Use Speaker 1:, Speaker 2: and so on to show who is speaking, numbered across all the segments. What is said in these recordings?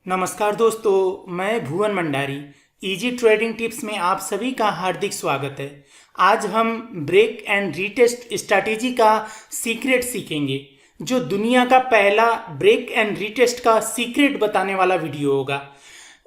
Speaker 1: नमस्कार दोस्तों, मैं Bhuvan Mandari. Easy trading tips में आप सभी का हार्दिक स्वागत है। आज हम ब्रेक एंड रीटेस्ट स्ट्रैटेजी का सीक्रेट सीखेंगे, जो दुनिया का पहला ब्रेक एंड रीटेस्ट का सीक्रेट बताने वाला वीडियो होगा।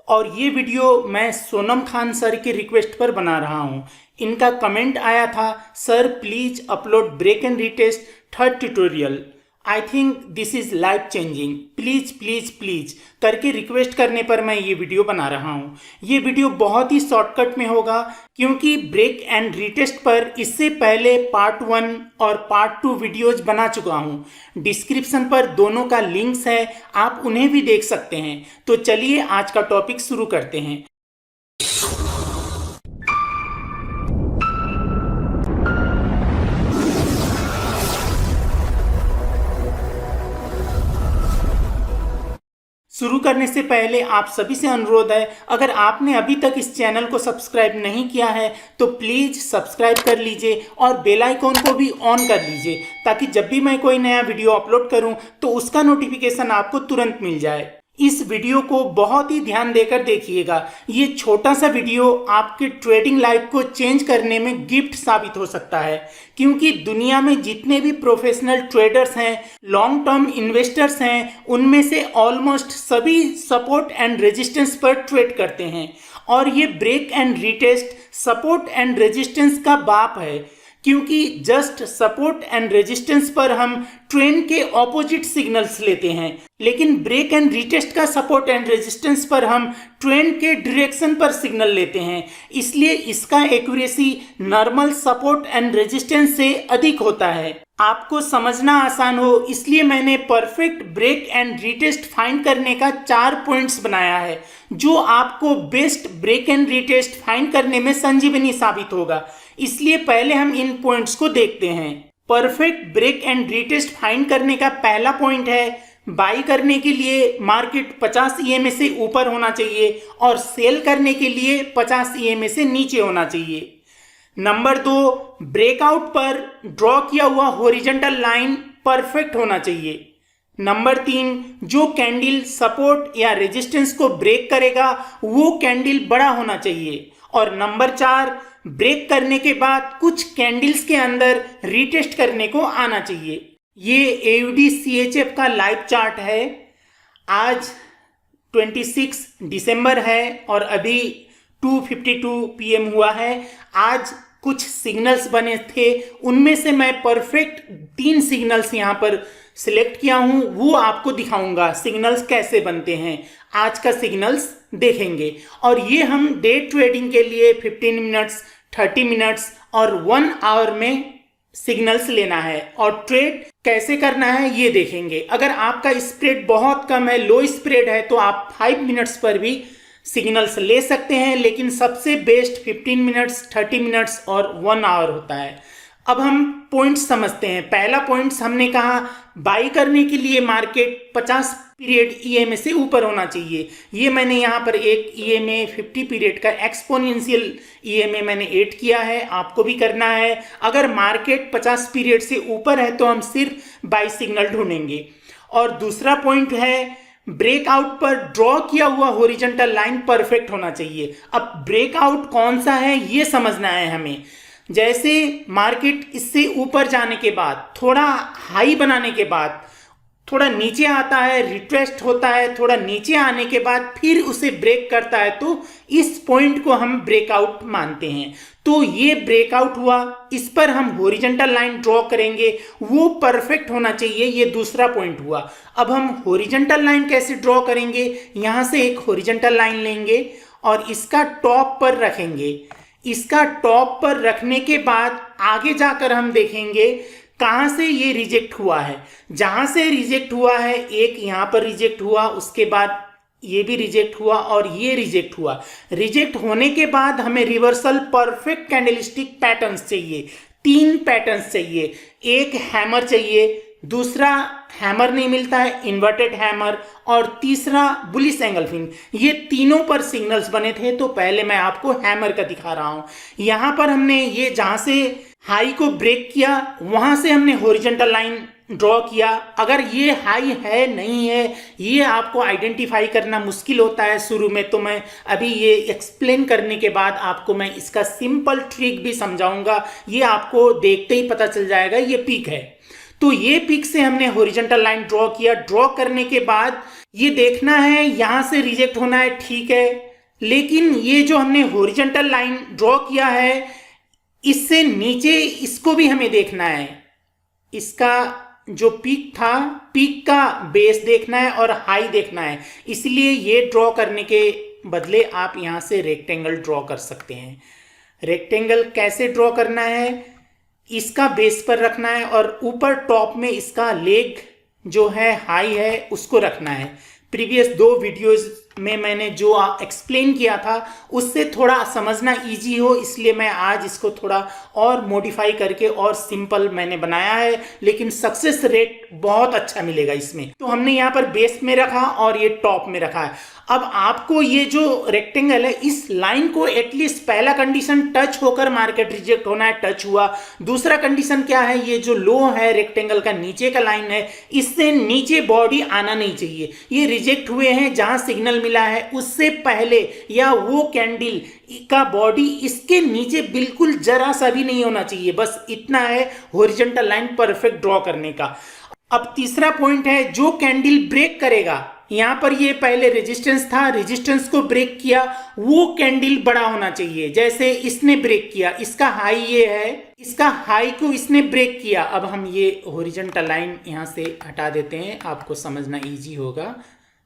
Speaker 1: और ये वीडियो मैं सोनम खान सर की रिक्वेस्ट पर बना रहा हूँ। इनका कमेंट आया था, sir please upload break and retest third tutorial, I think this is life changing, please please please करके रिक्वेस्ट करने पर मैं ये वीडियो बना रहा हूँ। ये वीडियो बहुत ही शॉर्टकट में होगा, क्योंकि ब्रेक एंड रीटेस्ट पर इससे पहले पार्ट 1 और पार्ट 2 वीडियोज बना चुका हूँ। डिस्क्रिप्शन पर दोनों का लिंक्स है, आप उन्हें भी देख सकते हैं। तो चलिए आज का टॉपिक शुरू करते हैं। शुरू करने से पहले आप सभी से अनुरोध है, अगर आपने अभी तक इस चैनल को सब्सक्राइब नहीं किया है तो प्लीज़ सब्सक्राइब कर लीजिए और बेल आइकॉन को भी ऑन कर लीजिए, ताकि जब भी मैं कोई नया वीडियो अपलोड करूं तो उसका नोटिफिकेशन आपको तुरंत मिल जाए। इस वीडियो को बहुत ही ध्यान देकर देखिएगा। ये छोटा सा वीडियो आपके ट्रेडिंग लाइफ को चेंज करने में गिफ्ट साबित हो सकता है, क्योंकि दुनिया में जितने भी प्रोफेशनल ट्रेडर्स हैं, लॉन्ग टर्म इन्वेस्टर्स हैं, उनमें से ऑलमोस्ट सभी सपोर्ट एंड रेजिस्टेंस पर ट्रेड करते हैं। और ये break and retest support and resistance का बाप है, क्योंकि जस्ट सपोर्ट एंड रेजिस्टेंस पर हम ट्रेंड के ऑपोजिट सिग्नल्स लेते हैं, लेकिन ब्रेक एंड रीटेस्ट का सपोर्ट एंड रेजिस्टेंस पर हम ट्रेंड के डायरेक्शन पर सिग्नल लेते हैं। इसलिए इसका accuracy normal support and resistance से अधिक होता है। आपको समझना आसान हो, इसलिए मैंने perfect break and retest find करने का 4 पॉइंट्स बनाया है, जो आपको best break and retest find करने में संजीवनी साबित होगा। इसलिए पहले हम इन पॉइंट्स को देखते हैं। Perfect break and retest find करने का पहला पॉइंट है, बाई करने के लिए मार्केट 50 EMA से ऊपर होना चाहिए और सेल करने के लिए 50 EMA से नीचे होना चाहिए। नंबर 2, ब्रेकआउट पर ड्रॉ किया हुआ हॉरिजॉन्टल लाइन परफेक्ट होना चाहिए। नंबर 3, जो कैंडल सपोर्ट या रेजिस्टेंस को ब्रेक करेगा वो कैंडल बड़ा होना चाहिए। और नंबर 4, ब्रेक करने के बाद कुछ कैंडल्स के अंदर रीटेस्ट करने को आना चाहिए। ये AUD CHF का लाइव चार्ट है। आज 26 दिसंबर है और अभी 2:52 PM हुआ है। आज कुछ सिग्नल्स बने थे, उनमें से मैं परफेक्ट 3 सिग्नल्स यहाँ पर सिलेक्ट किया हूँ, वो आपको दिखाऊंगा सिग्नल्स कैसे बनते हैं। आज का सिग्नल्स देखेंगे और ये हम डे ट्रेडिंग के लिए 15 मिनट्स, 30 मिनट्स और 1 आवर में सिग्नल्स लेना है और ट्रेड कैसे करना है ये देखेंगे। अगर आपका स्प्रेड बहुत कम है, लो स्प्रेड है, तो आप 5 मिनट्स पर भी सिग्नल्स ले सकते हैं, लेकिन सबसे बेस्ट 15 मिनट्स, 30 मिनट्स और 1 आवर होता है। अब हम पॉइंट्स समझते हैं। पहला पॉइंट्स हमने कहा, बाई करने के लिए मार्केट 50 पीरियड EMA से ऊपर होना चाहिए। ये मैंने यहाँ पर एक EMA 50 पीरियड का एक्सपोनेंशियल EMA मैंने ऐड किया है, आपको भी करना है। अगर मार्केट 50 पीरियड से ऊपर है तो हम सिर्फ बाई सिग्नल ढूंढेंगे। और दूसरा पॉइंट है, ब्रेकआउट पर ड्रॉ किया हुआ हॉरिजॉन्टल लाइन परफेक्ट होना चाहिए। अब ब्रेकआउट कौन सा है ये समझना है हमें। जैसे मार्केट इससे ऊपर जाने के बाद, थोड़ा हाई बनाने के बाद थोड़ा नीचे आता है, रिट्रेस्ट होता है, थोड़ा नीचे आने के बाद फिर उसे ब्रेक करता है, तो इस पॉइंट को हम ब्रेकआउट मानते हैं। तो ये ब्रेकआउट हुआ, इस पर हम हॉरिजॉन्टल लाइन ड्रॉ करेंगे, वो परफेक्ट होना चाहिए। ये दूसरा पॉइंट हुआ। अब हम हॉरिजॉन्टल लाइन कैसे ड्रॉ करेंगे, यहाँ से एक हॉरिजॉन्टल लाइन लेंगे और इसका टॉप पर रखेंगे। इसका टॉप पर रखने के बाद आगे जाकर हम देखेंगे कहाँ से ये रिजेक्ट हुआ है। जहाँ से रिजेक्ट हुआ है, एक यहाँ पर रिजेक्ट हुआ, उसके बाद ये भी रिजेक्ट हुआ और ये रिजेक्ट हुआ। रिजेक्ट होने के बाद हमें रिवर्सल परफेक्ट कैंडलस्टिक पैटर्न्स चाहिए। 3 पैटर्न्स चाहिए। एक हैमर चाहिए, दूसरा हैमर नहीं मिलता है, इन्वर्टेड हैमर, और तीसरा बुलिश एंगल फिन। ये तीनों पर सिग्नल्स बने थे, तो पहले मैं आपको हैमर का दिखा रहा हूं। यहां पर हमने ये जहां से हाई को ब्रेक किया, वहां से हमने हॉरिजॉन्टल लाइन ड्रॉ किया, अगर ये हाई है नहीं है ये आपको आइडेंटिफाई करना मुश्किल होता है शुरू में, तो मैं अभी ये एक्सप्लेन करने के बाद आपको मैं इसका सिंपल ट्रिक भी समझाऊंगा, ये आपको देखते ही पता चल जाएगा ये पीक है। तो ये पीक से हमने हॉरिजॉन्टल लाइन ड्रॉ किया, ड्रॉ करने के बाद ये देखना है यहां से रिजेक्ट होना है, ठीक है, लेकिन ये जो हमने हॉरिजॉन्टल लाइन ड्रॉ किया है इससे नीचे इसको भी हमें देखना है, इसका जो पीक था पीक का बेस देखना है और हाई देखना है, इसलिए ये ड्रॉ करने के बदले आप यहां से रेक्टेंगल ड्रॉ कर सकते हैं। रेक्टेंगल कैसे ड्रॉ करना है, इसका बेस पर रखना है और ऊपर टॉप में इसका लेग जो है हाई है उसको रखना है। प्रीवियस 2 वीडियोस में मैंने जो एक्सप्लेन किया था उससे थोड़ा समझना इजी हो, इसलिए मैं आज इसको थोड़ा और मॉडिफाई करके और सिंपल मैंने बनाया है, लेकिन सक्सेस रेट बहुत अच्छा मिलेगा इसमें। तो हमने यहाँ पर बेस में रखा और ये टॉप में रखा है। अब आपको ये जो रेक्टेंगल है इस लाइन को एटलीस्ट पहला कंडीशन टच होकर मार्केट रिजेक्ट होना है, टच हुआ। दूसरा कंडीशन क्या है, ये जो लो है रेक्टेंगल का नीचे का लाइन है इससे नीचे बॉडी आना नहीं चाहिए, ये रिजेक्ट हुए हैं जहां सिग्नल मिला है उससे पहले, या वो कैंडल का बॉडी इसके नीचे बिल्कुल जरा सा भी नहीं होना चाहिए, बस इतना है हॉरिजॉन्टल लाइन परफेक्ट ड्रॉ करने का। अब तीसरा पॉइंट है, जो कैंडल ब्रेक करेगा, यहां पर ये पहले रेजिस्टेंस था, रेजिस्टेंस को ब्रेक किया, वो कैंडल बड़ा होना चाहिए। जैसे इसने ब्रेक किया, इसका हाई ये है, इसका हाई को इसने ब्रेक किया। अब हम ये हॉरिजॉन्टल लाइन यहां से हटा देते हैं, आपको समझना इजी होगा।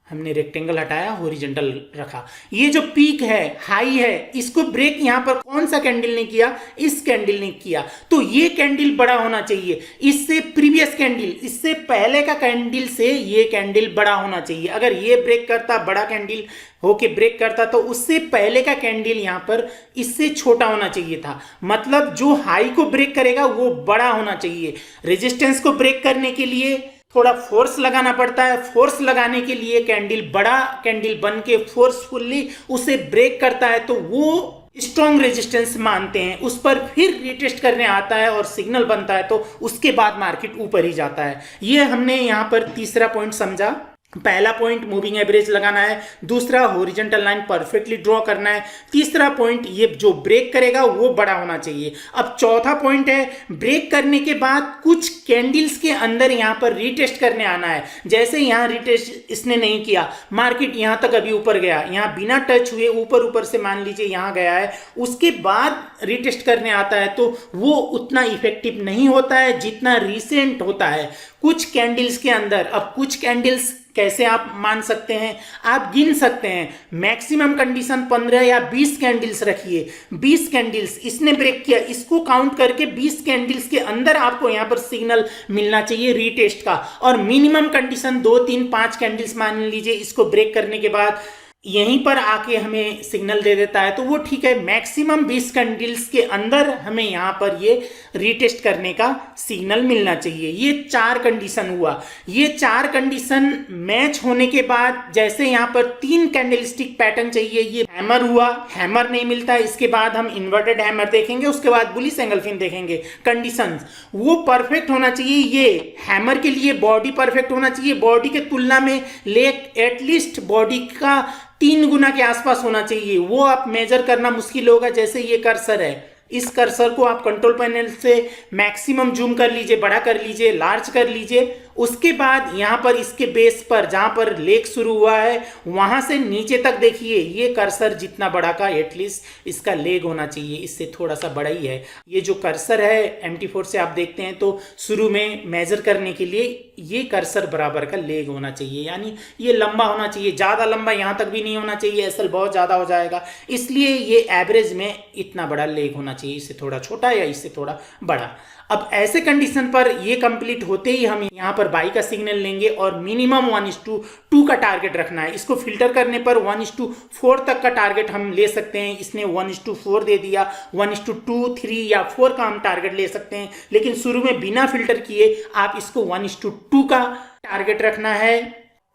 Speaker 1: हमने रेक्टेंगल हटाया, हॉरिजॉन्टल रखा। ये जो पीक है, हाई है, इसको ब्रेक यहां पर कौन सा कैंडल ने किया, इस कैंडल ने किया, तो ये कैंडल बड़ा होना चाहिए। इससे प्रीवियस कैंडल, इससे पहले का कैंडल से ये कैंडल बड़ा होना चाहिए। अगर ये ब्रेक करता, बड़ा कैंडल होके ब्रेक करता, तो उससे पहले का कैंडल यहां पर इससे छोटा होना चाहिए था। मतलब जो हाई को ब्रेक करेगा वो बड़ा होना चाहिए। रेजिस्टेंस को ब्रेक करने के लिए थोड़ा फोर्स लगाना पड़ता है, फोर्स लगाने के लिए कैंडल बड़ा कैंडल बन के फोर्सफुली उसे ब्रेक करता है, तो वो स्ट्रॉन्ग रेजिस्टेंस मानते हैं, उस पर फिर रिटेस्ट करने आता है और सिग्नल बनता है, तो उसके बाद मार्केट ऊपर ही जाता है। ये हमने यहाँ पर तीसरा पॉइंट समझा। पहला पॉइंट मूविंग एवरेज लगाना है, दूसरा हॉरिजॉन्टल लाइन परफेक्टली ड्रॉ करना है, तीसरा पॉइंट ये जो ब्रेक करेगा वो बड़ा होना चाहिए। अब चौथा पॉइंट है, ब्रेक करने के बाद कुछ कैंडल्स के अंदर यहाँ पर रीटेस्ट करने आना है। जैसे यहाँ रीटेस्ट इसने नहीं किया, मार्केट यहाँ तक अभी ऊपर गया, यहाँ बिना टच हुए ऊपर से मान लीजिए यहाँ गया है, उसके बाद रीटेस्ट करने आता है, तो वो उतना इफेक्टिव नहीं होता है जितना रिसेंट होता है कुछ कैंडल्स के अंदर। अब कुछ कैंडल्स कैसे आप मान सकते हैं, आप गिन सकते हैं। मैक्सिमम कंडीशन 15 या 20 कैंडल्स रखिए। 20 कैंडल्स इसने ब्रेक किया, इसको काउंट करके 20 कैंडल्स के अंदर आपको यहां पर सिग्नल मिलना चाहिए रीटेस्ट का। और मिनिमम कंडीशन 2, 3, 5 कैंडल्स मान लीजिए, इसको ब्रेक करने के बाद यहीं पर आके हमें सिग्नल दे देता है, तो वो ठीक है। मैक्सिमम 20 कैंडल्स के अंदर हमें यहाँ पर ये रीटेस्ट करने का सिग्नल मिलना चाहिए। ये 4 कंडीशन हुआ। ये 4 कंडीशन मैच होने के बाद जैसे यहाँ पर 3 कैंडलस्टिक पैटर्न चाहिए, ये हैमर हुआ, हैमर नहीं मिलता, इसके बाद हम इन्वर्टेड हैमर देखेंगे, उसके बाद बुलिश एंगलफिन देखेंगे। कंडीशन वो परफेक्ट होना चाहिए। ये हैमर के लिए बॉडी परफेक्ट होना चाहिए, बॉडी के तुलना में लेग एटलीस्ट बॉडी का 3 गुना के आसपास होना चाहिए। वो आप मेजर करना मुश्किल होगा। जैसे ये कर्सर है, इस कर्सर को आप कंट्रोल पैनल से मैक्सिमम जूम कर लीजिए, बड़ा कर लीजिए, लार्ज कर लीजिए। उसके बाद यहाँ पर इसके बेस पर जहाँ पर लेग शुरू हुआ है वहाँ से नीचे तक देखिए, ये कर्सर जितना बड़ा का एटलीस्ट इसका लेग होना चाहिए, इससे थोड़ा सा बड़ा ही है। ये जो कर्सर है MT4 से आप देखते हैं तो शुरू में मेजर करने के लिए ये कर्सर बराबर का लेग होना चाहिए, यानी ये लंबा होना चाहिए। ज़्यादा लंबा यहाँ तक भी नहीं होना चाहिए, एसएल बहुत ज़्यादा हो जाएगा, इसलिए ये एवरेज में इतना बड़ा लेग होना चाहिए, इससे थोड़ा छोटा या इससे थोड़ा बड़ा। अब ऐसे कंडीशन पर ये कंप्लीट होते ही हम यहाँ पर बाई का सिग्नल लेंगे और मिनिमम 1:2 का टारगेट रखना है। इसको फिल्टर करने पर 1:4 तक का टारगेट हम ले सकते हैं। इसने 1:4 दे दिया, 1:2, 3 या 4 का हम टारगेट ले सकते हैं, लेकिन शुरू में बिना फिल्टर किए आप इसको 1:2 का टारगेट रखना है।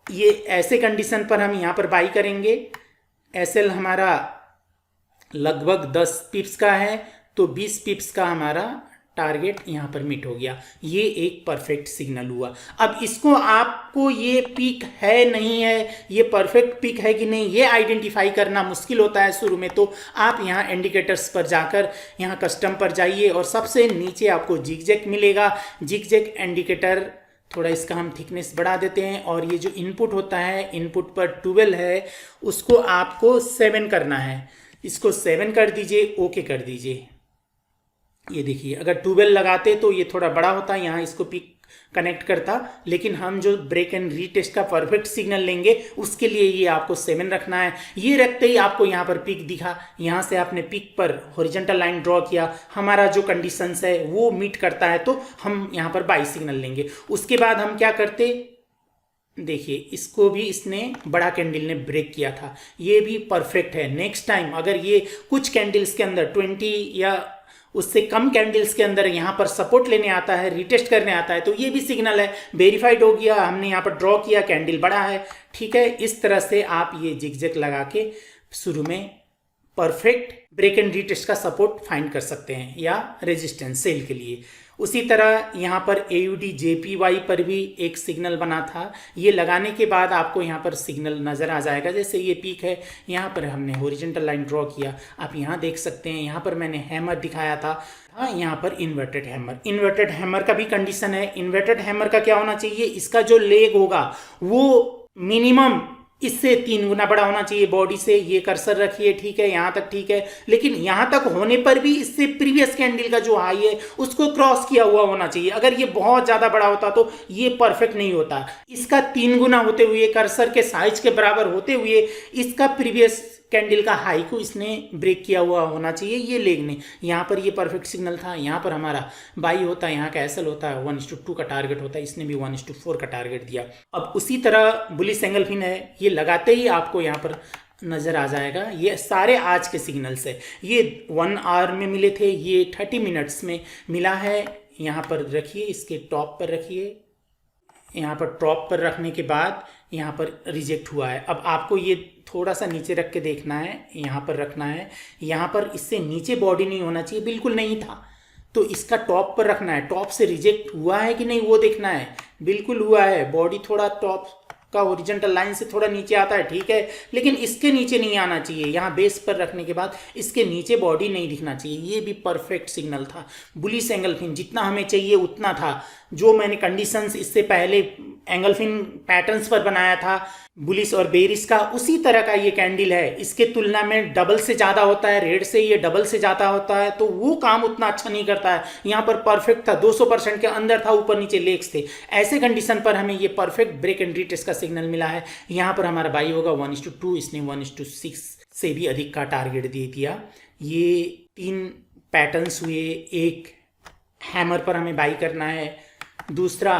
Speaker 1: ये ऐसे कंडीशन पर हम यहाँ पर बाई करेंगे। एसएल हमारा लगभग 10 पिप्स का है, तो 20 पिप्स का हमारा टारगेट यहाँ पर मीट हो गया। ये एक परफेक्ट सिग्नल हुआ। अब इसको आपको ये पीक है नहीं है, ये परफेक्ट पीक है कि नहीं, ये आइडेंटिफाई करना मुश्किल होता है शुरू में। तो आप यहाँ इंडिकेटर्स पर जाकर यहाँ कस्टम पर जाइए और सबसे नीचे आपको जिगजैग मिलेगा। जिगजैग इंडिकेटर, थोड़ा इसका हम थिकनेस बढ़ा देते हैं, और ये जो इनपुट होता है, इनपुट पर 12 है, उसको आपको 7 करना है। इसको 7 कर दीजिए, ओके कर दीजिए। ये देखिए, अगर 12 लगाते तो ये थोड़ा बड़ा होता, यहाँ इसको पिक कनेक्ट करता, लेकिन हम जो ब्रेक एंड रीटेस्ट का परफेक्ट सिग्नल लेंगे उसके लिए ये आपको 7 रखना है। ये रखते ही आपको यहाँ पर पिक दिखा, यहाँ से आपने पिक पर हॉरिजॉन्टल लाइन ड्रॉ किया, हमारा जो कंडीशंस है वो मीट करता है तो हम यहाँ पर बाई सिग्नल लेंगे। उसके बाद हम क्या करते, देखिए इसको भी इसने बड़ा कैंडल ने ब्रेक किया था, ये भी परफेक्ट है। नेक्स्ट टाइम अगर ये कुछ कैंडल्स के अंदर 20 या उससे कम कैंडल्स के अंदर यहाँ पर सपोर्ट लेने आता है, रिटेस्ट करने आता है, तो ये भी सिग्नल है, वेरीफाइड हो गया, हमने यहाँ पर ड्रॉ किया, कैंडल बड़ा है, ठीक है। इस तरह से आप ये जिगजैग लगा के शुरू में परफेक्ट ब्रेक एंड रीटेस्ट का सपोर्ट फाइंड कर सकते हैं या रेजिस्टेंस सेल के लिए। उसी तरह यहाँ पर AUD JPY पर भी एक सिग्नल बना था, ये लगाने के बाद आपको यहाँ पर सिग्नल नज़र आ जाएगा। जैसे ये पीक है, यहाँ पर हमने हॉरिजॉन्टल लाइन ड्रॉ किया, आप यहाँ देख सकते हैं, यहाँ पर मैंने हैमर दिखाया था, हाँ यहाँ पर इन्वर्टेड हैमर। इन्वर्टेड हैमर का भी कंडीशन है। इन्वर्टेड हैमर का क्या होना चाहिए, इसका जो लेग होगा वो मिनिमम इससे 3 गुना बड़ा होना चाहिए बॉडी से। ये कर्सर रखिए, ठीक है, यहाँ तक ठीक है, लेकिन यहाँ तक होने पर भी इससे प्रीवियस कैंडल का जो हाई है उसको क्रॉस किया हुआ होना चाहिए। अगर ये बहुत ज़्यादा बड़ा होता तो ये परफेक्ट नहीं होता। इसका 3 गुना होते हुए, कर्सर के साइज के बराबर होते हुए इसका प्रीवियस कैंडल का हाई को इसने ब्रेक किया हुआ होना चाहिए ये लेग ने। यहाँ पर ये परफेक्ट सिग्नल था, यहाँ पर हमारा बाई होता है, यहाँ का एसएल होता है, 1:2 का टारगेट होता है, इसने भी 1:4 का टारगेट दिया। अब उसी तरह बुलिश एंगल्फिन है, ये लगाते ही आपको यहाँ पर नज़र आ जाएगा। ये सारे आज के सिग्नल्स है, ये 1 आवर में मिले थे, ये 30 मिनट्स में मिला है। यहाँ पर रखिए, इसके टॉप पर रखिए, यहाँ पर टॉप पर रखने के बाद यहाँ पर रिजेक्ट हुआ है। अब आपको ये थोड़ा सा नीचे रख के देखना है, यहाँ पर रखना है, यहाँ पर इससे नीचे बॉडी नहीं होना चाहिए, बिल्कुल नहीं था, तो इसका टॉप पर रखना है। टॉप से रिजेक्ट हुआ है कि नहीं वो देखना है, बिल्कुल हुआ है, बॉडी थोड़ा टॉप का हॉरिजॉन्टल लाइन से थोड़ा नीचे आता है, ठीक है, लेकिन इसके नीचे नहीं आना चाहिए। यहाँ बेस पर रखने के बाद इसके नीचे बॉडी नहीं दिखना चाहिए, ये भी परफेक्ट सिग्नल था। बुलिश एंगल्फिन जितना हमें चाहिए उतना था। जो मैंने कंडीशंस इससे पहले एंगल्फिन पैटर्न्स पर बनाया था बुलिश और बेरिश का, उसी तरह का ये कैंडल है। इसके तुलना में डबल से ज़्यादा होता है, रेड से ये डबल से ज़्यादा होता है, तो वो काम उतना अच्छा नहीं करता है। यहाँ पर परफेक्ट था, 200% के अंदर था, ऊपर नीचे लेग्स थे। ऐसे कंडीशन पर हमें ये परफेक्ट ब्रेक एंड रीटेस्ट का सिग्नल मिला है। यहाँ पर हमारा बाई होगा 1:2, इसने 1:6 से भी अधिक का टारगेट दे दिया। ये 3 पैटर्न्स हुए, एक हैमर पर हमें बाई करना है, दूसरा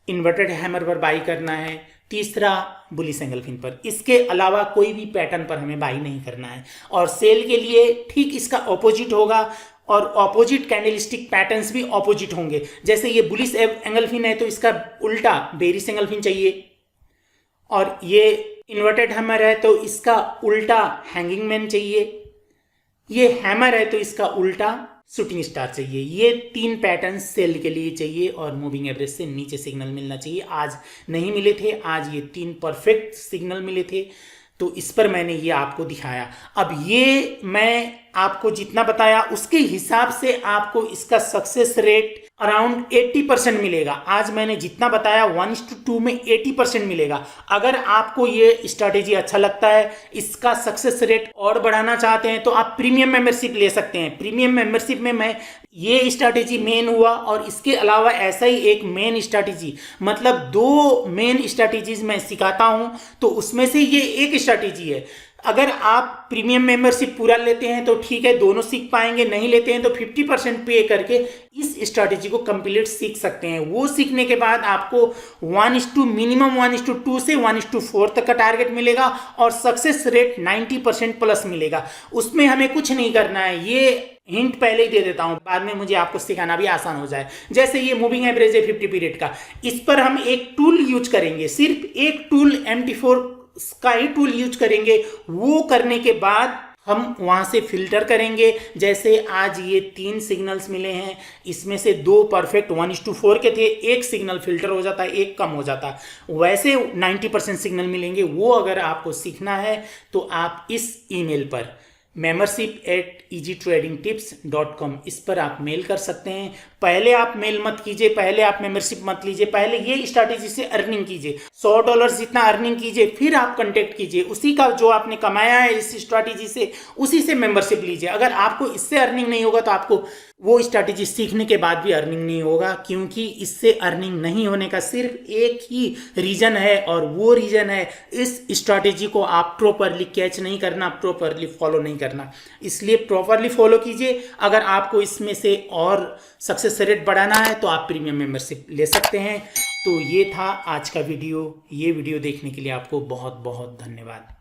Speaker 1: इन्वर्टेड हैमर पर बाई करना है, तीसरा बुलिश एंगल्फिन पर। इसके अलावा कोई भी पैटर्न पर हमें बाई नहीं करना है। और सेल के लिए ठीक इसका ऑपोजिट होगा, और ऑपोजिट कैंडलस्टिक पैटर्न्स भी ऑपोजिट होंगे। जैसे ये बुलिश एंगल्फिन है तो इसका उल्टा बेरिश एंगल्फिन चाहिए, और ये इन्वर्टेड हैमर है तो इसका उल्टा हैंगिंग मैन चाहिए, ये हैमर है तो इसका उल्टा शूटिंग स्टार चाहिए। ये 3 पैटर्न सेल के लिए चाहिए, और मूविंग एवरेज से नीचे सिग्नल मिलना चाहिए। आज नहीं मिले थे, आज ये 3 परफेक्ट सिग्नल मिले थे, तो इस पर मैंने ये आपको दिखाया। अब ये मैं आपको जितना बताया उसके हिसाब से आपको इसका सक्सेस रेट अराउंड 80% मिलेगा। आज मैंने जितना बताया 1:2 में 80% मिलेगा। अगर आपको ये स्ट्रैटेजी अच्छा लगता है, इसका सक्सेस रेट और बढ़ाना चाहते हैं, तो आप प्रीमियम मेंबरशिप ले सकते हैं। प्रीमियम मेंबरशिप में मैं ये स्ट्रैटेजी मेन हुआ, और इसके अलावा ऐसा ही एक मेन स्ट्रैटेजी, मतलब 2 मेन स्ट्रैटेजीज मैं सिखाता हूँ, तो उसमें से ये एक स्ट्रैटेजी है। अगर आप प्रीमियम मेंबरशिप पूरा लेते हैं तो ठीक है, दोनों सीख पाएंगे, नहीं लेते हैं तो 50% पे करके इस स्ट्रैटेजी को कंप्लीट सीख सकते हैं। वो सीखने के बाद आपको मिनिमम 1:2 से 1:4 तक का टारगेट मिलेगा, और सक्सेस रेट 90% प्लस मिलेगा। उसमें हमें कुछ नहीं करना है, ये हिंट पहले ही दे देता हूं, बाद में मुझे आपको सिखाना भी आसान हो जाए। जैसे ये मूविंग एवरेज है 50 पीरियड का, इस पर हम एक टूल यूज करेंगे, सिर्फ एक टूल MT4 का ही टूल यूज करेंगे। वो करने के बाद हम वहाँ से फिल्टर करेंगे। जैसे आज ये 3 सिग्नल्स मिले हैं, इसमें से 2 परफेक्ट 1:4 के थे, एक सिग्नल फिल्टर हो जाता है, एक कम हो जाता है। वैसे 90% सिग्नल मिलेंगे। वो अगर आपको सीखना है तो आप इस ईमेल पर membership@easytradingtips.com इस पर आप मेल कर सकते हैं। पहले आप मेल मत कीजिए, पहले आप मेंबरशिप मत लीजिए, पहले ये स्ट्रैटेजी से अर्निंग कीजिए, $100 जितना अर्निंग कीजिए, फिर आप कांटेक्ट कीजिए। उसी का जो आपने कमाया है इस स्ट्रैटेजी से, उसी से मेंबरशिप लीजिए। अगर आपको इससे अर्निंग नहीं होगा तो आपको वो स्ट्रैटेजी सीखने के बाद भी अर्निंग नहीं होगा, क्योंकि इससे अर्निंग नहीं होने का सिर्फ एक ही रीज़न है, और वो रीज़न है इस स्ट्रैटेजी को आप प्रॉपरली कैच नहीं करना, प्रॉपरली फॉलो नहीं करना। इसलिए प्रॉपरली फॉलो कीजिए। अगर आपको इसमें से और सक्सेस रेट बढ़ाना है तो आप प्रीमियम मेंबरशिप ले सकते हैं। तो ये था आज का वीडियो। ये वीडियो देखने के लिए आपको बहुत बहुत धन्यवाद।